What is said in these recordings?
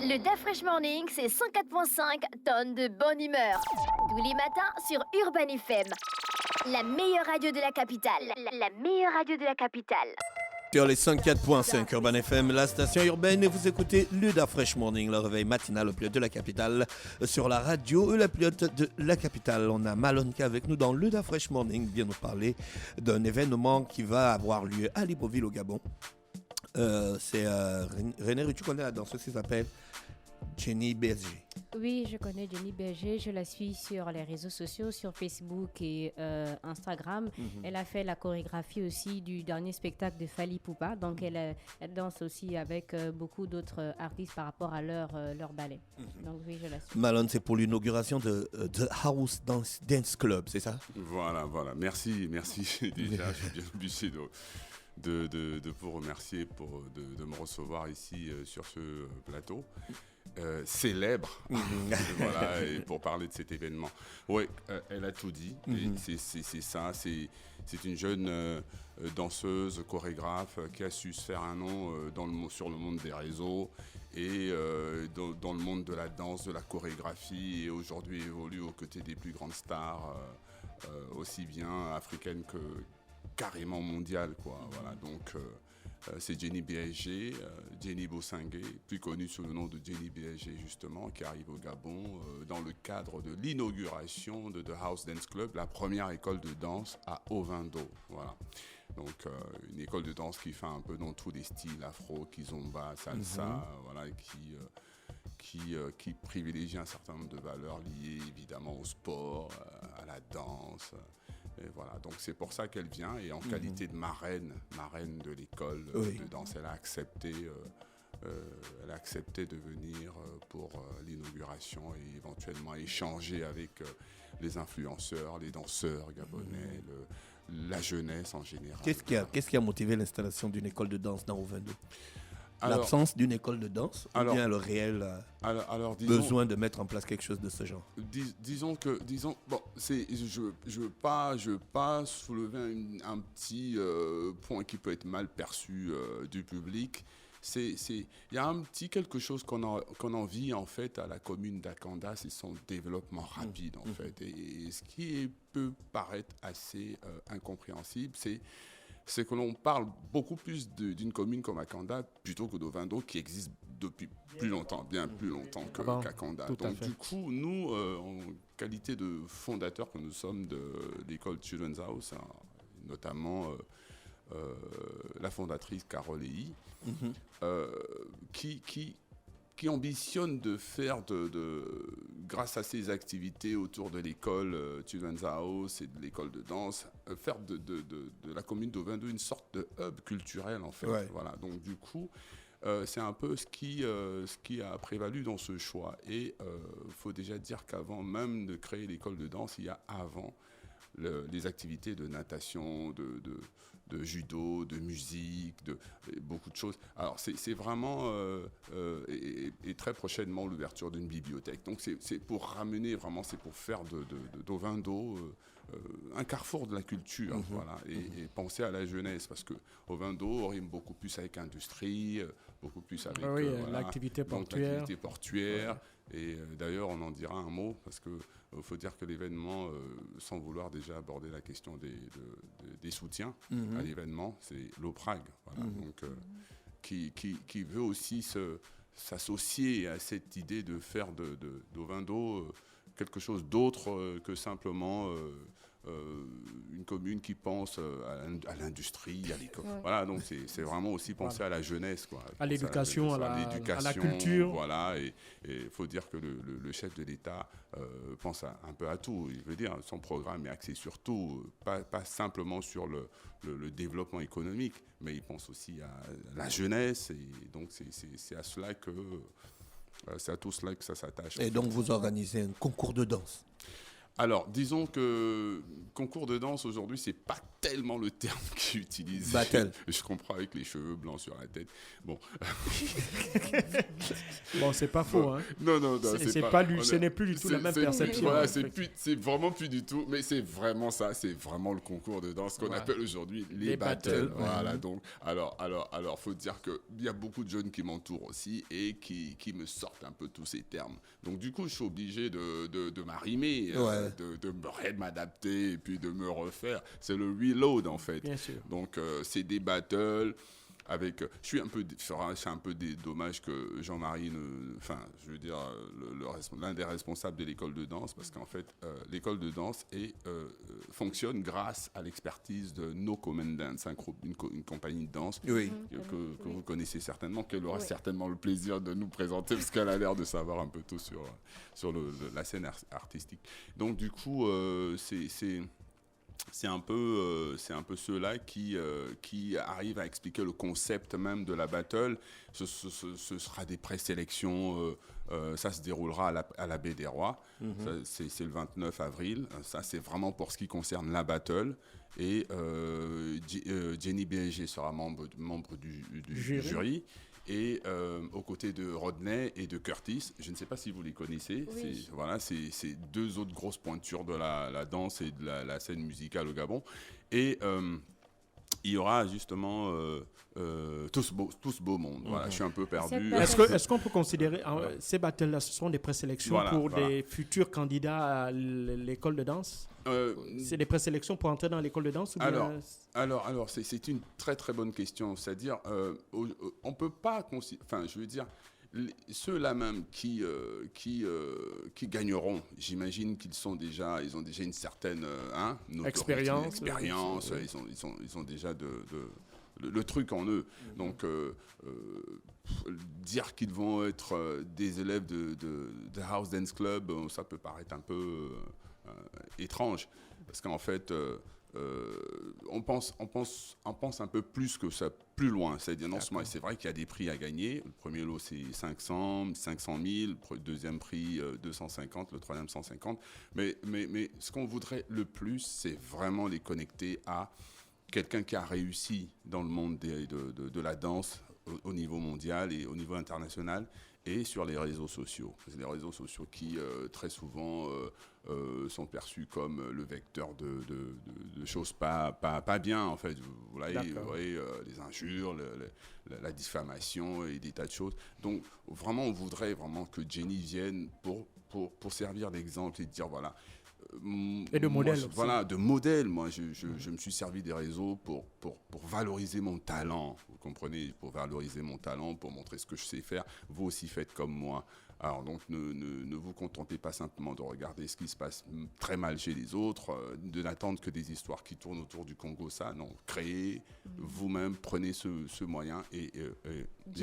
Le DaFresh Morning, c'est 104.5 tonnes de bonne humeur. Tous les matins sur Urban FM. La meilleure radio de la capitale. La meilleure radio de la capitale. Sur les 104.5 Urban FM, la station urbaine, et vous écoutez le DaFresh Morning, le réveil matinal au pilote de la capitale. Sur la radio, la pilote de la capitale, on a Malonka avec nous dans le DaFresh Morning, vient nous parler d'un événement qui va avoir lieu à Libreville au Gabon. C'est René, tu connais la danseuse qui s'appelle Jenny Berger. Oui, je connais Jenny Berger. Je la suis sur les réseaux sociaux, sur Facebook et Instagram. Elle a fait la chorégraphie aussi du dernier spectacle de Fally Ipupa. Donc, elle danse aussi avec beaucoup d'autres artistes par rapport à leur ballet. Donc, oui, je la suis. Malone, c'est pour l'inauguration de House Dance Club, c'est ça? Voilà. Merci. Déjà, je suis bien obligé de vous remercier de me recevoir ici sur ce plateau. Célèbre, voilà, et pour parler de cet événement. Oui, elle a tout dit. Et c'est ça, c'est une jeune danseuse, chorégraphe qui a su se faire un nom sur le monde des réseaux et dans le monde de la danse, de la chorégraphie, et aujourd'hui évolue aux côtés des plus grandes stars, aussi bien africaines que carrément mondiales, quoi. Voilà, donc c'est Jenny Berger, Jenny Bosangue, plus connue sous le nom de Jenny Berger justement, qui arrive au Gabon dans le cadre de l'inauguration de The House Dance Club, la première école de danse à Ovendo. Voilà. Donc une école de danse qui fait un peu dans tous les styles, afro, kizomba, salsa, voilà, qui privilégie un certain nombre de valeurs liées évidemment au sport, à la danse. Et voilà, donc c'est pour ça qu'elle vient, et en qualité de marraine de l'école de danse, elle a accepté de venir pour l'inauguration et éventuellement échanger avec les influenceurs, les danseurs gabonais, la jeunesse en général. Qu'est-ce qui a motivé l'installation d'une école de danse dans Ovendo? L'absence d'une école de danse ou bien le réel besoin de mettre en place quelque chose de ce genre? Disons, bon, je veux pas soulever un petit point qui peut être mal perçu du public. Il y a un petit quelque chose qu'on en vit en fait à la commune d'Akanda, c'est son développement rapide en fait. Et ce qui peut paraître assez incompréhensible, c'est que l'on parle beaucoup plus d'une commune comme Akanda plutôt que d'Ovendo, qui existe depuis plus longtemps, bien plus longtemps qu'Akanda. Donc du coup, nous, en qualité de fondateurs que nous sommes de l'école Children's House, notamment la fondatrice Carole Eyi, qui ambitionne de faire, grâce à ses activités autour de l'école Children's House et de l'école de danse, faire de la commune d'Ovendo une sorte de hub culturel en fait. Ouais. Voilà. Donc du coup, c'est un peu ce qui a prévalu dans ce choix. Et il faut déjà dire qu'avant même de créer l'école de danse, il y a avant les activités de natation, de judo, de musique, beaucoup de choses. Alors c'est vraiment et très prochainement l'ouverture d'une bibliothèque. Donc c'est pour ramener vraiment, c'est pour faire d'Ovendo un carrefour de la culture, voilà, et penser à la jeunesse, parce que Ovendo rime beaucoup plus avec industrie, beaucoup plus avec l'activité portuaire. L'activité portuaire. Ouais. Et d'ailleurs, on en dira un mot, parce qu'il faut dire que l'événement, sans vouloir déjà aborder la question des soutiens à l'événement, c'est l'OPRAG, voilà, donc, qui veut aussi s'associer à cette idée de faire d'Ovendo quelque chose d'autre que simplement une commune qui pense à l'industrie, à l'école. Ouais. Voilà, donc c'est vraiment aussi penser à la jeunesse, quoi. À l'éducation, à la culture. Voilà, et il faut dire que le chef de l'État pense un peu à tout. Il veut dire, son programme est axé sur tout, pas simplement sur le développement économique, mais il pense aussi à la jeunesse, et donc c'est à cela que... c'est à tout cela que ça s'attache. Et donc vous organisez un concours de danse? Alors, disons que concours de danse aujourd'hui, c'est pas tellement le terme qui est utilisé. Battle. Je comprends, avec les cheveux blancs sur la tête. Bon. Bon, c'est pas faux, hein. Non, c'est pas lui, ce n'est plus du tout la même perception. Voilà, c'est vraiment plus du tout, mais c'est vraiment ça, c'est vraiment le concours de danse qu'on appelle aujourd'hui les battles. Voilà, donc, alors, faut dire qu'il y a beaucoup de jeunes qui m'entourent aussi et qui me sortent un peu tous ces termes. Donc, du coup, je suis obligé de m'arrimer, de m'adapter et puis de me refaire. C'est le reload, en fait. Bien sûr. Donc, c'est des battles. C'est un peu dommage que Jean-Marie, l'un des responsables de l'école de danse, parce qu'en fait, l'école de danse fonctionne grâce à l'expertise de No Common Dance, une compagnie de danse que vous connaissez certainement, qu'elle aura certainement le plaisir de nous présenter, parce qu'elle a l'air de savoir un peu tout sur la scène artistique. Donc du coup, c'est un peu ceux-là qui arrivent à expliquer le concept même de la battle. Ce sera des présélections, ça se déroulera à la Baie des Rois. C'est le 29 avril. Ça, c'est vraiment pour ce qui concerne la battle. Et Jenny BG sera membre du jury. Et aux côtés de Rodney et de Curtis, je ne sais pas si vous les connaissez, c'est deux autres grosses pointures de la danse et de la scène musicale au Gabon. Et il y aura justement tous beau monde. Voilà, je suis un peu perdu. Est-ce qu'on peut considérer ces battles-là, ce sont des présélections pour des futurs candidats à l'école de danse? C'est des présélections pour entrer dans l'école de danse ou bien... Alors, c'est une très très bonne question. C'est-à-dire, on peut pas... ceux-là même qui gagneront, j'imagine qu'ils ont déjà une certaine expérience. Ils ont déjà le truc en eux. Donc, dire qu'ils vont être des élèves de House Dance Club, ça peut paraître un peu étrange. Parce qu'en fait... on pense un peu plus que ça, plus loin. C'est-à-dire, non seulement, c'est vrai qu'il y a des prix à gagner. Le premier lot, c'est 500 000. Le deuxième prix, 250. Le troisième, 150. Mais ce qu'on voudrait le plus, c'est vraiment les connecter à quelqu'un qui a réussi dans le monde de la danse au niveau mondial et au niveau international. Et sur les réseaux sociaux. C'est les réseaux sociaux qui, très souvent, sont perçus comme le vecteur de choses pas bien, en fait. Vous voyez, les injures, la diffamation et des tas de choses. Donc, vraiment, on voudrait vraiment que Jenny vienne pour servir d'exemple et de dire, voilà... et de modèle aussi. Voilà, de modèle. Moi, je me suis servi des réseaux pour valoriser mon talent. Vous comprenez, pour valoriser mon talent, pour montrer ce que je sais faire. Vous aussi faites comme moi. Alors donc, ne vous contentez pas simplement de regarder ce qui se passe très mal chez les autres, de n'attendre que des histoires qui tournent autour du Congo. Ça, non. Créez vous-même, prenez ce moyen et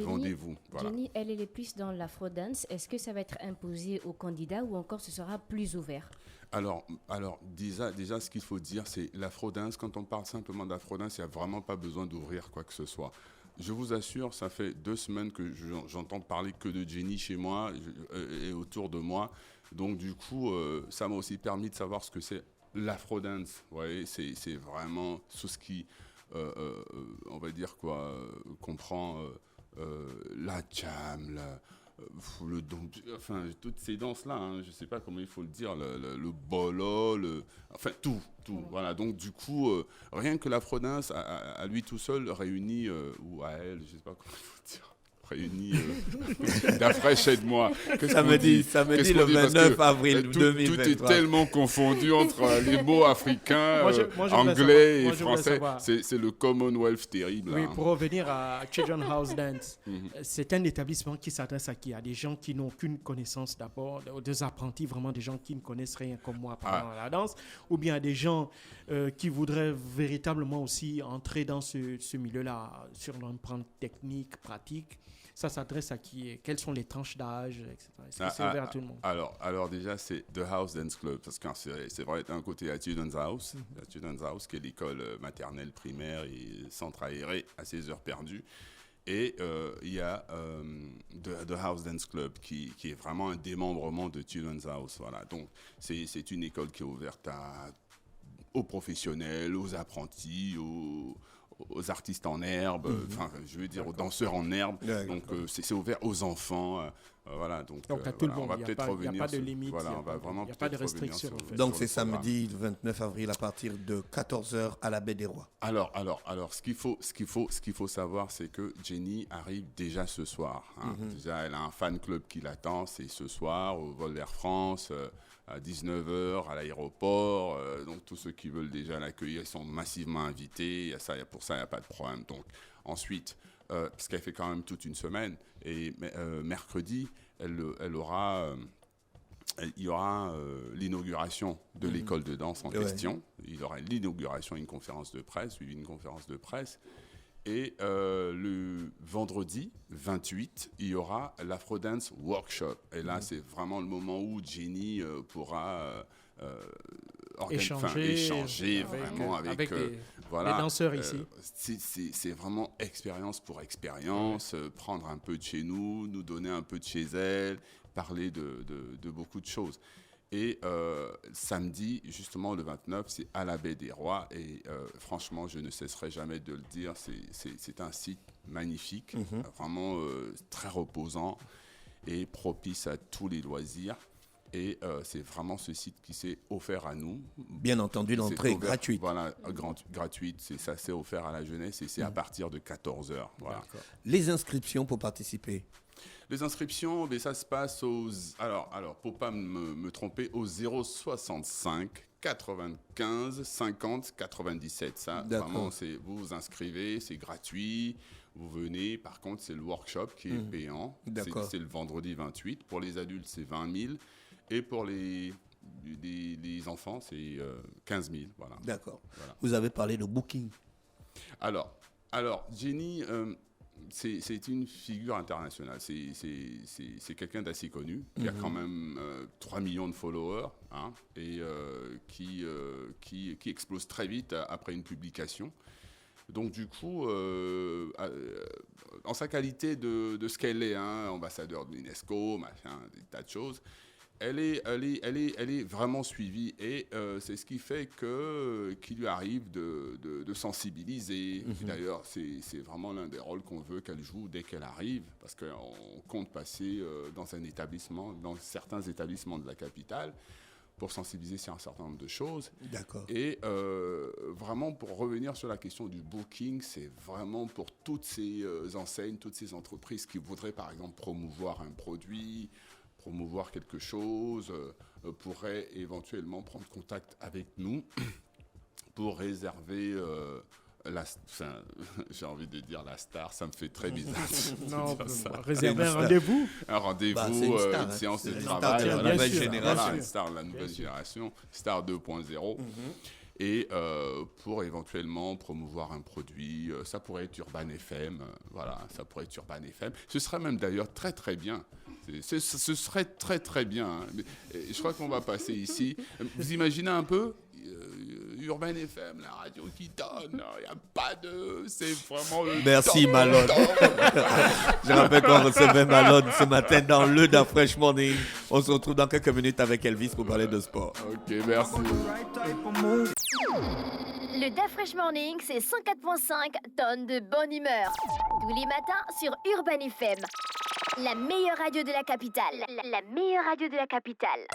vendez-vous. Voilà. Jenny, elle est plus dans l'afro-dance. Est-ce que ça va être imposé aux candidats ou encore ce sera plus ouvert? Alors déjà, ce qu'il faut dire, c'est l'afro-dance. Quand on parle simplement d'afro-dance, il n'y a vraiment pas besoin d'ouvrir quoi que ce soit. Je vous assure, ça fait 2 semaines que j'entends parler que de Jenny chez moi et autour de moi. Donc du coup, ça m'a aussi permis de savoir ce que c'est l'afro-dance. Vous voyez, c'est vraiment tout ce qui, on va dire comprend la jam, toutes ces danses-là, hein, je ne sais pas comment il faut le dire, le bolo, tout. Voilà. Donc, du coup, rien que l'afro-dance, à lui tout seul, réuni, ou à elle, je ne sais pas comment il faut dire, réuni, Dafresh, aide-moi. Samedi le 29 avril 2023. Tout est tellement confondu entre les mots africains, anglais et français. C'est le Commonwealth terrible. Oui, pour revenir à Children's House Dance, c'est un établissement qui s'adresse à qui? À des gens qui n'ont aucune connaissance d'abord, des apprentis, vraiment des gens qui ne connaissent rien comme moi pendant la danse, ou bien à des gens qui voudraient véritablement aussi entrer dans ce milieu-là sur un plan technique, pratique. Ça s'adresse à qui? Quelles sont les tranches d'âge, etc. Est-ce que c'est ouvert à tout le monde? Alors déjà, c'est The House Dance Club, parce que c'est vrai, d'un côté, à Children's House, Children's House, qui est l'école maternelle, primaire et centre aéré à ses heures perdues. Et il y a The House Dance Club, qui est vraiment un démembrement de Children's House. Voilà. Donc, c'est une école qui est ouverte aux professionnels, aux apprentis, aux artistes en herbe, je veux dire aux danseurs en herbe. Donc c'est ouvert aux enfants, Voilà, donc à tout le monde, on va peut-être revenir. Il n'y a pas de limite, voilà, on va vraiment il n'y a pas de restriction. En fait. Donc c'est samedi 29 avril à partir de 14h à la Baie des Rois. Alors, ce qu'il faut savoir, c'est que Jenny arrive déjà ce soir. Hein. Déjà, elle a un fan club qui l'attend, c'est ce soir au vol d'Air France. À 19h à l'aéroport, donc tous ceux qui veulent déjà l'accueillir sont massivement invités, pour ça il n'y a pas de problème. Donc ensuite, parce qu'elle fait quand même toute une semaine, et mercredi, il y aura l'inauguration de l'école de danse en question. Il y aura l'inauguration, une conférence de presse, suivie d'une conférence de presse. Et le vendredi 28, il y aura l'Afrodance Workshop. Et là, c'est vraiment le moment où Jenny pourra échanger vraiment avec les danseurs ici. C'est vraiment expérience pour expérience, prendre un peu de chez nous, nous donner un peu de chez elle, parler de beaucoup de choses. Et samedi, justement, le 29, c'est à la Baie des Rois. Et franchement, je ne cesserai jamais de le dire, c'est un site magnifique, vraiment très reposant et propice à tous les loisirs. Et c'est vraiment ce site qui s'est offert à nous. Bien entendu, l'entrée est gratuite. Voilà, gratuite. Ça s'est offert à la jeunesse et c'est à partir de 14h. Voilà. Les inscriptions pour participer. Les inscriptions, ça se passe alors pour pas me tromper, au 065 95 50 97. Ça, vraiment, vous vous inscrivez, c'est gratuit. Vous venez, par contre, c'est le workshop qui est payant. C'est le vendredi 28. Pour les adultes, c'est 20 000. Et pour les enfants, c'est 15 000. Voilà. D'accord. Voilà. Vous avez parlé de booking. Alors Jenny, c'est une figure internationale. C'est quelqu'un d'assez connu, qui a quand même 3 millions de followers, hein, et qui explose très vite après une publication. Donc du coup, en sa qualité de ce qu'elle est, hein, ambassadeur de l'UNESCO, machin, des tas de choses, elle est vraiment suivie et c'est ce qui fait qu'il lui arrive de sensibiliser. D'ailleurs, c'est vraiment l'un des rôles qu'on veut qu'elle joue dès qu'elle arrive, parce qu'on compte passer dans certains établissements de la capitale pour sensibiliser sur un certain nombre de choses. D'accord. Et vraiment, pour revenir sur la question du booking, c'est vraiment pour toutes ces enseignes, toutes ces entreprises qui voudraient, par exemple, promouvoir un produit, promouvoir quelque chose, pourraient éventuellement prendre contact avec nous pour réserver j'ai envie de dire la star, ça me fait très bizarre. Non, réserver un rendez-vous. Un rendez-vous, une séance de travail. La nouvelle génération. Une star de la nouvelle génération, star 2.0. Et pour éventuellement promouvoir un produit, ça pourrait être Urban FM, ça pourrait être Urban FM. Ce serait même d'ailleurs très très bien. Ce serait très très bien. Hein. Mais je crois qu'on va passer ici. Vous imaginez un peu Urban FM, la radio qui donne, il n'y a pas de... C'est vraiment... Merci Malone. Je rappelle qu'on recevait Malone ce matin dans le Da Fresh Morning. On se retrouve dans quelques minutes avec Elvis pour parler de sport. Ok, merci. Le Da Fresh Morning, c'est 104.5 tonnes de bonne humeur. Tous les matins sur Urban FM. La meilleure radio de la capitale. La meilleure radio de la capitale.